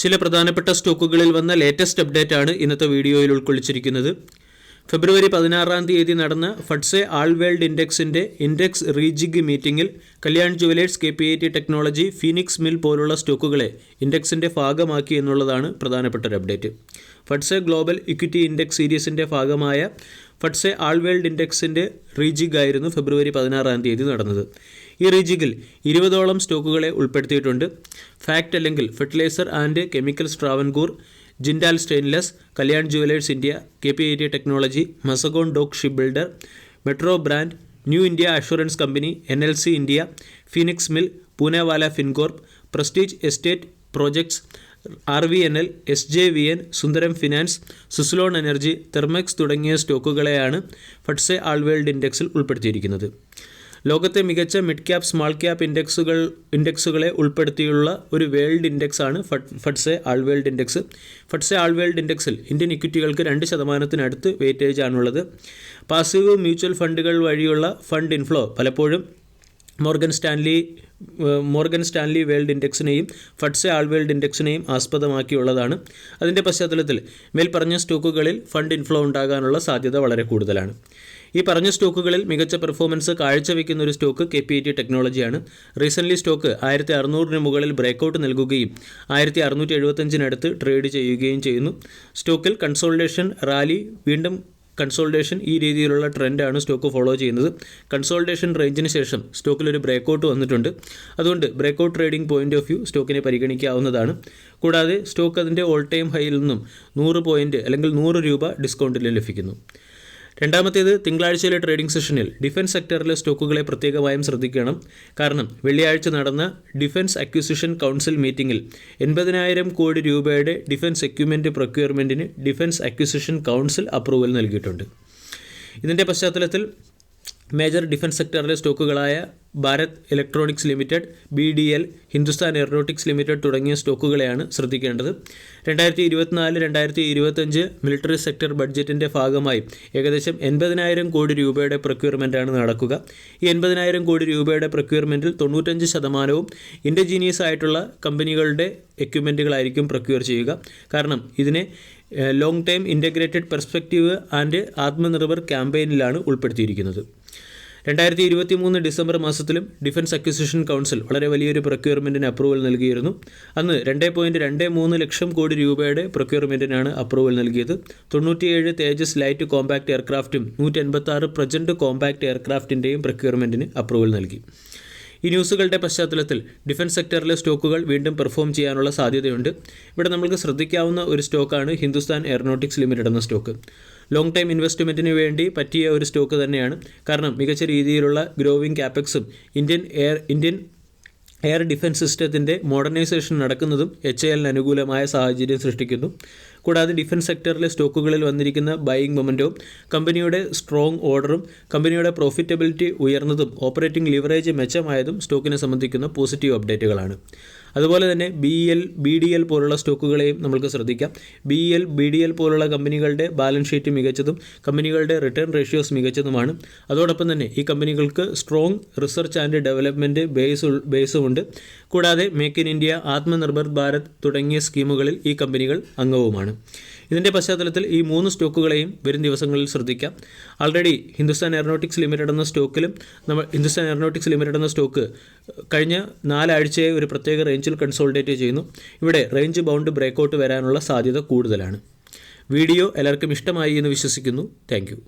ചില പ്രധാനപ്പെട്ട സ്റ്റോക്കുകളിൽ വന്ന ലേറ്റസ്റ്റ് അപ്ഡേറ്റ് ആണ് ഇന്നത്തെ വീഡിയോയിൽ ഉൾക്കൊള്ളിച്ചിരിക്കുന്നത്. ഫെബ്രുവരി 16-ാം തീയതി നടന്ന ഫഡ്സെ ആൾ വേൾഡ് ഇൻഡെക്സിൻ്റെ ഇൻഡെക്സ് റീജിഗ് മീറ്റിംഗിൽ Kalyan jewellers, KPIT technology, Phoenix mill പോലുള്ള സ്റ്റോക്കുകളെ ഇൻഡെക്സിൻ്റെ ഭാഗമാക്കി എന്നുള്ളതാണ് പ്രധാനപ്പെട്ട ഒരു അപ്ഡേറ്റ്. ഫഡ്സെ ഗ്ലോബൽ ഇക്വിറ്റി ഇൻഡെക്സ് സീരീസിൻ്റെ ഭാഗമായ ഫഡ്സെ ആൾ വേൾഡ് ഇൻഡെക്സിൻ്റെ റീജിഗ് ആയിരുന്നു ഫെബ്രുവരി 16-ാം തീയതി നടന്നത്. ഈ റീജിഗിൽ 20ഓളം സ്റ്റോക്കുകളെ ഉൾപ്പെടുത്തിയിട്ടുണ്ട്. ഫാക്ട് അല്ലെങ്കിൽ fertilizer and chemicals Travancore, Jindal stainless, Kalyan jewellers India, KPIT technology, Mazagon dock ship builder, metro brand, new India assurance company, NLC India, Phoenix mill, Poonawalla Fincorp, prestige estate projects, RVNL, SJVN, Sundaram finance, Suzlon energy, Thermax തുടങ്ങിയ സ്റ്റോക്കുകളെയാണ് FTSE all world ഇൻഡെക്സിൽ ഉൾപ്പെടുത്തിയിരിക്കുന്നത്. ലോകത്തെ മികച്ച mid cap, small cap ഇൻഡെക്സുകളെ ഉൾപ്പെടുത്തിയുള്ള ഒരു world ഇൻഡെക്സാണ് FTSE all world index. FTSE all world ഇൻഡെക്സിൽ ഇന്ത്യൻ ഇക്വിറ്റികൾക്ക് 2% വെയിറ്റേജ് ആണുള്ളത്. പാസീവ് മ്യൂച്വൽ ഫണ്ടുകൾ വഴിയുള്ള ഫണ്ട് ഇൻഫ്ലോ പലപ്പോഴും Morgan Stanley world ഇൻഡെക്സിനെയും ഫഡ്സെ all world ഇൻഡെക്സിനെയും ആസ്പദമാക്കിയുള്ളതാണ്. അതിൻ്റെ പശ്ചാത്തലത്തിൽ മേൽപ്പറഞ്ഞ സ്റ്റോക്കുകളിൽ ഫണ്ട് ഇൻഫ്ലോ ഉണ്ടാകാനുള്ള സാധ്യത വളരെ കൂടുതലാണ്. ഈ പറഞ്ഞ സ്റ്റോക്കുകളിൽ മികച്ച പെർഫോമൻസ് കാഴ്ചവെക്കുന്ന ഒരു സ്റ്റോക്ക് KPIT ടെക്നോളജിയാണ്. റീസെൻ്റ്ലി സ്റ്റോക്ക് 1600 മുകളിൽ ബ്രേക്കൗട്ട് നൽകുകയും 1675 ട്രേഡ് ചെയ്യുകയും ചെയ്യുന്നു. സ്റ്റോക്കിൽ കൺസോൾട്ടേഷൻ റാലി, വീണ്ടും കൺസോൾട്ടേഷൻ, ഈ രീതിയിലുള്ള ട്രെൻഡാണ് സ്റ്റോക്ക് ഫോളോ ചെയ്യുന്നത്. കൺസോൾട്ടേഷൻ റേഞ്ചിന് ശേഷം സ്റ്റോക്കിലൊരു ബ്രേക്കൗട്ട് വന്നിട്ടുണ്ട്. അതുകൊണ്ട് breakout trading point of view സ്റ്റോക്കിനെ പരിഗണിക്കാവുന്നതാണ്. കൂടാതെ സ്റ്റോക്ക് അതിൻ്റെ ഓൾ ടൈം ഹൈയിൽ നിന്നും 100 പോയിന്റ് അല്ലെങ്കിൽ 100 രൂപ ഡിസ്കൗണ്ടിൽ ലഭിക്കുന്നു. രണ്ടാമത്തേത്, തിങ്കളാഴ്ചയിലെ ട്രേഡിംഗ് സെഷനിൽ ഡിഫൻസ് സെക്ടറിലെ സ്റ്റോക്കുകളെ പ്രത്യേകമായും ശ്രദ്ധിക്കണം. കാരണം വെള്ളിയാഴ്ച നടന്ന ഡിഫൻസ് അക്വിസിഷൻ കൗൺസിൽ മീറ്റിംഗിൽ 80,000 കോടി രൂപയുടെ ഡിഫൻസ് എക്യുപ്മെൻറ്റ് പ്രൊക്യൂർമെൻറ്റിന് ഡിഫൻസ് അക്വിസിഷൻ കൗൺസിൽ അപ്രൂവൽ നൽകിയിട്ടുണ്ട്. ഇതിൻ്റെ പശ്ചാത്തലത്തിൽ മേജർ ഡിഫൻസ് സെക്ടറിലെ സ്റ്റോക്കുകളായ Bharat electronics limited, BDL, Hindustan aeronautics limited തുടങ്ങിയ സ്റ്റോക്കുകളെയാണ് ശ്രദ്ധിക്കേണ്ടത്. 2024-2025 മിലിറ്ററി സെക്ടർ ബഡ്ജറ്റിൻ്റെ ഭാഗമായി ഏകദേശം 80,000 കോടി രൂപയുടെ പ്രൊക്യൂർമെൻറ്റാണ് നടക്കുക. ഈ 80,000 കോടി രൂപയുടെ പ്രൊക്യൂർമെൻറ്റിൽ 95% ഇൻഡജീനിയസ് ആയിട്ടുള്ള കമ്പനികളുടെ എക്യുപ്മെൻറ്റുകളായിരിക്കും പ്രൊക്യൂർ ചെയ്യുക. കാരണം ഇതിനെ long time integrated perspective and Atmanirbhar ക്യാമ്പയിനിലാണ് ഉൾപ്പെടുത്തിയിരിക്കുന്നത്. 2023 ഡിസംബർ മാസത്തിലും ഡിഫൻസ് അക്വിസിഷൻ കൗൺസിൽ വളരെ വലിയൊരു പ്രൊക്യൂർമെൻറ്റിന് അപ്രൂവൽ നൽകിയിരുന്നു. അന്ന് 2.23 ലക്ഷം കോടി രൂപയുടെ പ്രൊക്യൂർമെൻറ്റിനാണ് അപ്രൂവൽ നൽകിയത്. 97 തേജസ് ലൈറ്റ് കോമ്പാക്ട് എയർക്രാഫ്റ്റും 186 പ്രജൻറ്റ് കോമ്പാക്ട് എയർക്രാഫ്റ്റിൻ്റെയും പ്രൊക്യൂർമെൻറ്റിന് അപ്രൂവൽ നൽകി. ഈ ന്യൂസുകളുടെ പശ്ചാത്തലത്തിൽ ഡിഫൻസ് സെക്ടറിലെ സ്റ്റോക്കുകൾ വീണ്ടും പെർഫോം ചെയ്യാനുള്ള സാധ്യതയുണ്ട്. ഇവിടെ നമുക്ക് ശ്രദ്ധിക്കാവുന്ന ഒരു സ്റ്റോക്കാണ് ഹിന്ദുസ്ഥാൻ എയറോനോട്ടിക്സ് ലിമിറ്റഡ് എന്ന സ്റ്റോക്ക്. ലോങ് ടൈം ഇൻവെസ്റ്റ്മെൻറ്റിന് വേണ്ടി പറ്റിയ ഒരു സ്റ്റോക്ക് തന്നെയാണ്. കാരണം മികച്ച രീതിയിലുള്ള ഗ്രോവിംഗ് ക്യാപെക്സും ഇന്ത്യൻ എയർ ഡിഫൻസ് സിസ്റ്റത്തിൻ്റെ മോഡേണൈസേഷൻ നടക്കുന്നതും HAL അനുകൂലമായ സാഹചര്യം സൃഷ്ടിക്കുന്നു. കൂടാതെ ഡിഫൻസ് സെക്ടറിലെ സ്റ്റോക്കുകളിൽ വന്നിരിക്കുന്ന ബൈയിങ് മൊമെൻറ്റവും കമ്പനിയുടെ സ്ട്രോങ് ഓർഡറും കമ്പനിയുടെ പ്രോഫിറ്റബിലിറ്റി ഉയർന്നതും ഓപ്പറേറ്റിംഗ് ലിവറേജ് മെച്ചമായതും സ്റ്റോക്കിനെ സംബന്ധിക്കുന്ന പോസിറ്റീവ് അപ്ഡേറ്റുകളാണ്. അതുപോലെ തന്നെ BDL പോലുള്ള സ്റ്റോക്കുകളെയും നമുക്ക് ശ്രദ്ധിക്കാം. BDL പോലുള്ള കമ്പനികളുടെ ബാലൻസ് ഷീറ്റ് മികച്ചതും കമ്പനികളുടെ റിട്ടേൺ റേഷ്യോസ് മികച്ചതുമാണ്. അതോടൊപ്പം തന്നെ ഈ കമ്പനികൾക്ക് സ്ട്രോങ് റിസർച്ച് ആൻഡ് ഡെവലപ്മെൻറ്റ് ബേസുമുണ്ട്. കൂടാതെ make in India, Atmanirbhar Bharat തുടങ്ങിയ സ്കീമുകളിൽ ഈ കമ്പനികൾ അംഗവുമാണ്. ഇതിൻ്റെ പശ്ചാത്തലത്തിൽ ഈ 3 സ്റ്റോക്കുകളെയും വരും ദിവസങ്ങളിൽ ശ്രദ്ധിക്കാം. ആൾറെഡി ഹിന്ദുസ്ഥാൻ എയറോനോട്ടിക്സ് ലിമിറ്റഡ് എന്ന സ്റ്റോക്ക് കഴിഞ്ഞ 4 ആഴ്ചയായി ഒരു പ്രത്യേക റേഞ്ചിൽ കൺസോൾട്ടേറ്റ് ചെയ്യുന്നു. ഇവിടെ റേഞ്ച് ബൗണ്ട് ബ്രേക്കൗട്ട് വരാനുള്ള സാധ്യത കൂടുതലാണ്. വീഡിയോ എല്ലാവർക്കും ഇഷ്ടമായി എന്ന് വിശ്വസിക്കുന്നു. Thank you.